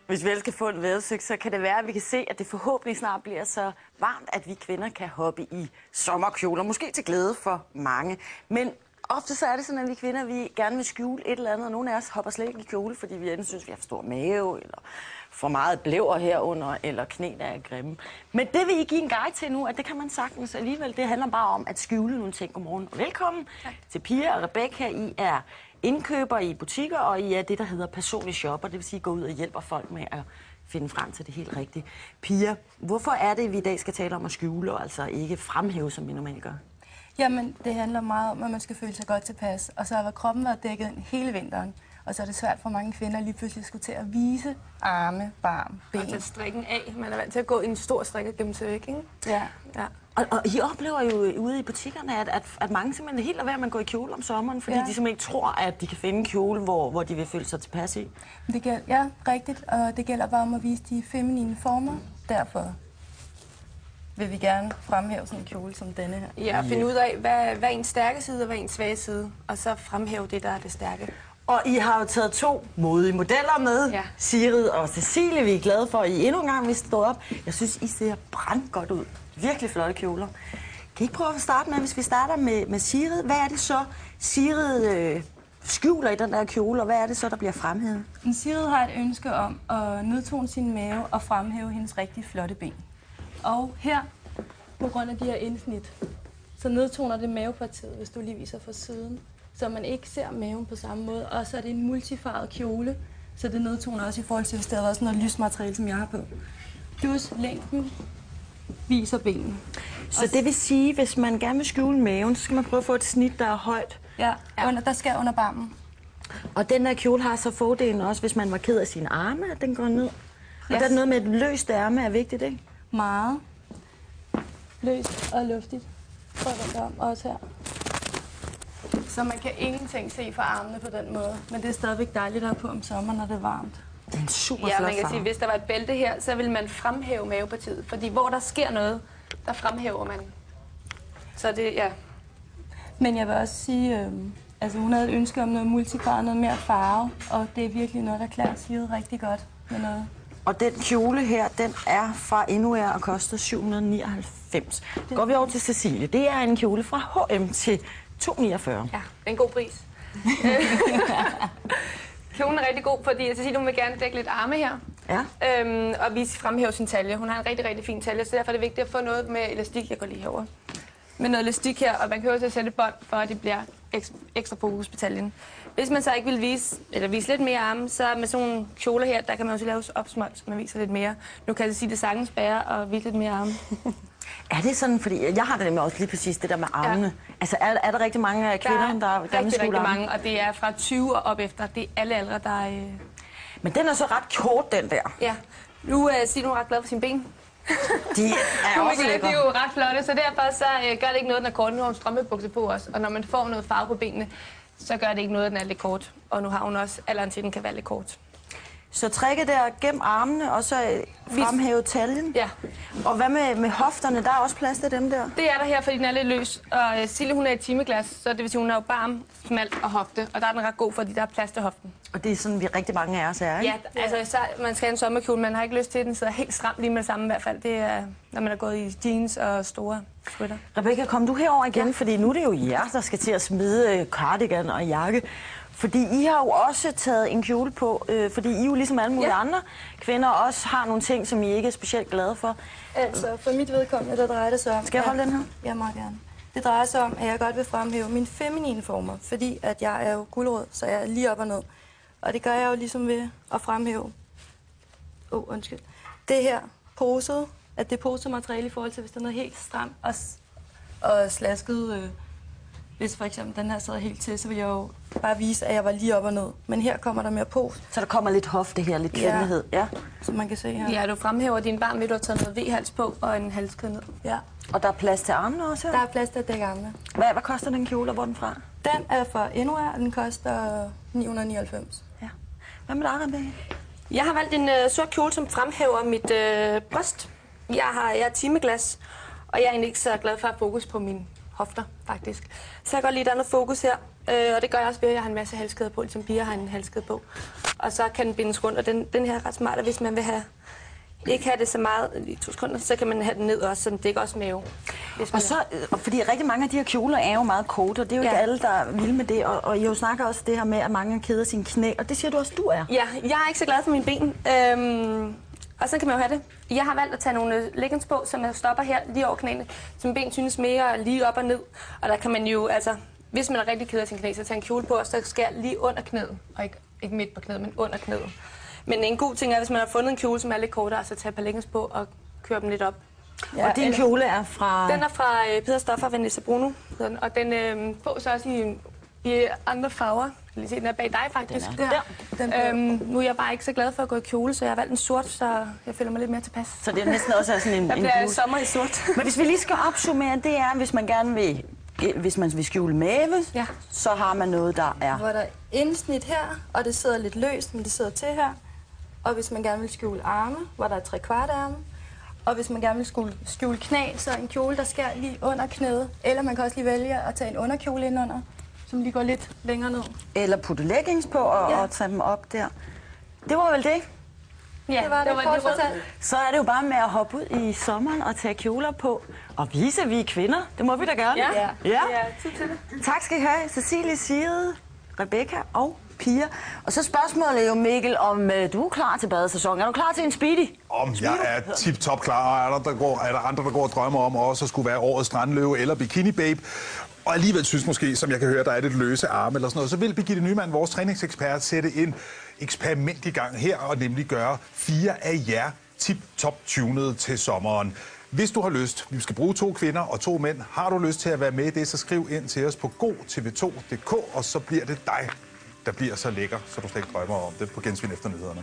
Hvis vi ellers skal få et vejrudsigt, så kan det være, at vi kan se, at det forhåbentlig snart bliver så varmt, at vi kvinder kan hoppe i sommerkjoler. Måske til glæde for mange. Men ofte så er det sådan, at vi kvinder vi gerne vil skjule et eller andet, og nogle af os hopper slet ikke i kjole, fordi vi enten synes, vi har for stor mave, eller for meget blæver herunder, eller knæ, der er grimme. Men det vil I give en guide til nu, at det kan man sagtens alligevel. Det handler bare om at skjule nogle ting. Godmorgen og velkommen til Pia og Rebecca. I er indkøber i butikker, og I er det, der hedder personlig shopper. Det vil sige, gå ud og hjælper folk med at finde frem til det helt rigtige. Pia, hvorfor er det, at vi i dag skal tale om at skjule, og altså ikke fremhæve, som vi normalt gør? Jamen, det handler meget om, at man skal føle sig godt tilpas. Og så har kroppen været dækket hele vinteren. Og så er det svært for mange kvinder lige pludselig skulle til at vise arme, barm, ben. Og tage strikken af. Man er vant til at gå i en stor strik og gemme sig væk, ikke? Ja. Og I oplever jo ude i butikkerne, at mange simpelthen helt lader være med at gå i kjole om sommeren, fordi de simpelthen ikke tror, at de kan finde en kjole, hvor de vil føle sig tilpas i. Det gælder, ja, rigtigt. Og det gælder bare om at vise de feminine former. Derfor vil vi gerne fremhæve sådan en kjole som denne her. Ja, og finde ud af, hvad er ens stærke side og hvad er ens svage side. Og så fremhæve det, der er det stærke. Og I har jo taget 2 modige modeller med, Sigrid og Cecilie. Vi er glade for, at I endnu en gang vil stå op. Jeg synes, I ser brandgodt ud. Virkelig flotte kjoler. Kan I ikke prøve at starte med, hvis vi starter med Sigrid? Hvad er det så, Sigrid skjuler i den der kjole, og hvad er det så, der bliver fremhævet? Sigrid har et ønske om at nedtone sin mave og fremhæve hendes rigtig flotte ben. Og her, på grund af de her indsnit, så nedtoner det mavepartiet, hvis du lige viser fra siden, så man ikke ser maven på samme måde. Og så er det en multifarvet kjole, så det nedtoner også i forhold til, hvis der var sådan noget lysmateriale, som jeg har på. Plus længden viser benene. Så det vil sige, hvis man gerne vil skjule maven, så skal man prøve at få et snit, der er højt? Ja, der skal under barmen. Og den der kjole har så fordelen også, hvis man var ked af sine arme, at den går ned. Og der er noget med et løst ærme er vigtigt, ikke? Meget. Løst og luftigt. Prøv at gøre også her. Så man kan ingenting se fra armene på den måde. Men det er stadigvæk dejligt at have på om sommeren, når det er varmt. Det er en super flot farve. Ja, man kan sige, farve. hvis der var et bælte her, så vil man fremhæve mavepartiet. Fordi hvor der sker noget, der fremhæver man. Så det, ja. Men jeg vil også sige, altså hun havde et ønske om noget multigrad, noget mere farve. Og det er virkelig noget, der klæder Sigrid rigtig godt med noget. Og den kjole her, den er fra Inuair og koster 799. Går vi over til Cecilie. Det er en kjole fra H&M til 249. Ja, det er en god pris. Kjolen er rigtig god, fordi Cecilie vil gerne dække lidt arme her. Ja. Og vise fremhæve sin talje. Hun har en rigtig, rigtig fin talje, så derfor er det vigtigt at få noget med elastik. Jeg går lige herover. Med noget elastik her, og man kan også sætte bånd, for at det bliver ekstra fokus på taljen. Hvis man så ikke vil vise lidt mere arme, så med sådan nogle kjoler her, der kan man også lave opsmålt, så man viser lidt mere. Nu kan jeg sige, det sagtens bære og vise lidt mere arme. Er det sådan, fordi jeg har det nemlig også lige præcis det der med armene. Ja. Altså er der rigtig mange kvinder, der gerne vil skjule armene? Mange, og det er fra 20 og op efter. Det er alle aldre, der Men den er så ret kort, den der. Ja. Nu siger du ret glad for sine ben. De er også lækre. De er jo ret flotte, så derfor så gør det ikke noget, den er kort. Nu har hun strømpebukser på os, og når man får noget farve på benene, så gør det ikke noget, at den er lidt kort. Og nu har hun også alderen til, den kan være lidt kort. Så trække der gennem armene, og så fremhæve taljen? Ja. Og hvad med hofterne? Der er også plads til dem der? Det er der her, fordi den er lidt løs. Og Sille, hun er i timeglas, så det vil sige, hun er jo barm, smalt og hofte. Og der er den ret god, fordi der er plads til hoften. Og det er sådan, vi rigtig mange af os er, ikke? Ja, altså man skal have en sommerkjole, man har ikke lyst til, at den sidder helt stram lige med det samme i hvert fald. Det er, når man er gået i jeans og store sweater. Rebecca, kom du herover igen, fordi nu er det jo jer, der skal til at smide cardigan og jakke. Fordi I har jo også taget en kjole på, fordi I jo ligesom alle mulige andre kvinder også har nogle ting, som I ikke er specielt glade for. Altså, for mit vedkommende, der drejer det sig om... Skal jeg holde den her? Ja, meget gerne. Det drejer sig om, at jeg godt vil fremhæve mine feminine former, fordi at jeg er jo guldrød, så jeg er lige op og ned. Og det gør jeg jo ligesom ved at fremhæve... undskyld. Det her poset, at det er posemateriale i forhold til, hvis der er noget helt stramt og slasket... Hvis for eksempel den her sidder helt til, så vil jeg jo bare vise, at jeg var lige op og ned. Men her kommer der mere pose. Så der kommer lidt hofte her, lidt kvindelighed. Ja. Som man kan se her. Ja, du fremhæver din barm ved, at du har taget noget V-hals på og en halskæde ned. Ja. Og der er plads til armene også her? Der er plads til at dække armene. Hvad koster den kjole, og hvor er den fra? Den er fra Inuair, og den koster 999. Ja. Hvad med dig, Rebecca? Jeg har valgt en sort kjole, som fremhæver mit bryst. Jeg er timeglas, og jeg er egentlig ikke så glad for at have fokus på mine hofter, faktisk. Så jeg kan godt lide, at der er noget fokus her. og det gør jeg også ved, at jeg har en masse halskæder på, ligesom Pia har en halskæde på. Og så kan den bindes rundt, og den her er ret smart, og hvis man vil ikke have det så meget i 2 sekunder, så kan man have den ned også, så den dækker også mave. Og så, fordi rigtig mange af de her kjoler er jo meget korte, og det er jo ikke alle, der er vilde med det. Og I jo snakker også det her med, at mange keder sine knæ, og det siger du også, du er. Ja, jeg er ikke så glad for mine ben. Og så kan man jo have det. Jeg har valgt at tage nogle leggings på, som jeg stopper her lige over knæene, så mine ben synes mere lige op og ned. Og der kan man jo, altså, hvis man er rigtig ked af sin knæ, så tage en kjole på, og så skære lige under knæet. Og ikke midt på knæet, men under knæet. Men en god ting er, hvis man har fundet en kjole, som er lidt kortere, så tage et par leggings på og køre dem lidt op. Ja, og din kjole er fra? Den er fra Peder Stoffer Vanessa Bruno, og den fås også i andre farver. Lige se, den er bag dig faktisk. Nu er jeg bare ikke så glad for at gå i kjole, så jeg har valgt en sort, så jeg føler mig lidt mere tilpas. Så det er næsten også sådan en der bliver sommer i sort. Men hvis vi lige skal opsummere, det er, hvis man gerne vil, hvis man vil skjule mave, så har man noget, der er... Hvor der er indsnit her, og det sidder lidt løst, men det sidder til her. Og hvis man gerne vil skjule arme, hvor der er 3/4 arme. Og hvis man gerne vil skjule knæ, så en kjole, der skærer lige under knæet. Eller man kan også lige vælge at tage en underkjole indenunder, som lige går lidt længere ned. Eller putte leggings på og tage dem op der. Det var vel det? Ja, det var det. Så er det jo bare med at hoppe ud i sommeren og tage kjoler på og vise, at vi er kvinder. Det må vi da gerne. Ja, tid til det. Tak skal I have, Cecilie, Sigrid, Rebecca og Pia. Og så spørgsmålet er jo, Mikkel, om du er klar til badesæsonen. Er du klar til en speedy? Jeg er tip-top klar, og er der andre, der går og drømmer om også at skulle være årets strandløve eller bikini babe. Og alligevel synes måske, som jeg kan høre, der er lidt løse arme eller sådan noget, så vil Birgitte Nyman, vores træningsekspert, sætte en eksperiment i gang her og nemlig gøre 4 af jer tip-top tunede til sommeren. Hvis du har lyst, vi skal bruge 2 kvinder og 2 mænd. Har du lyst til at være med i det, så skriv ind til os på godtv2.dk, og så bliver det dig, der bliver så lækker, så du slet ikke drømmer om det på gensyn efter nyhederne.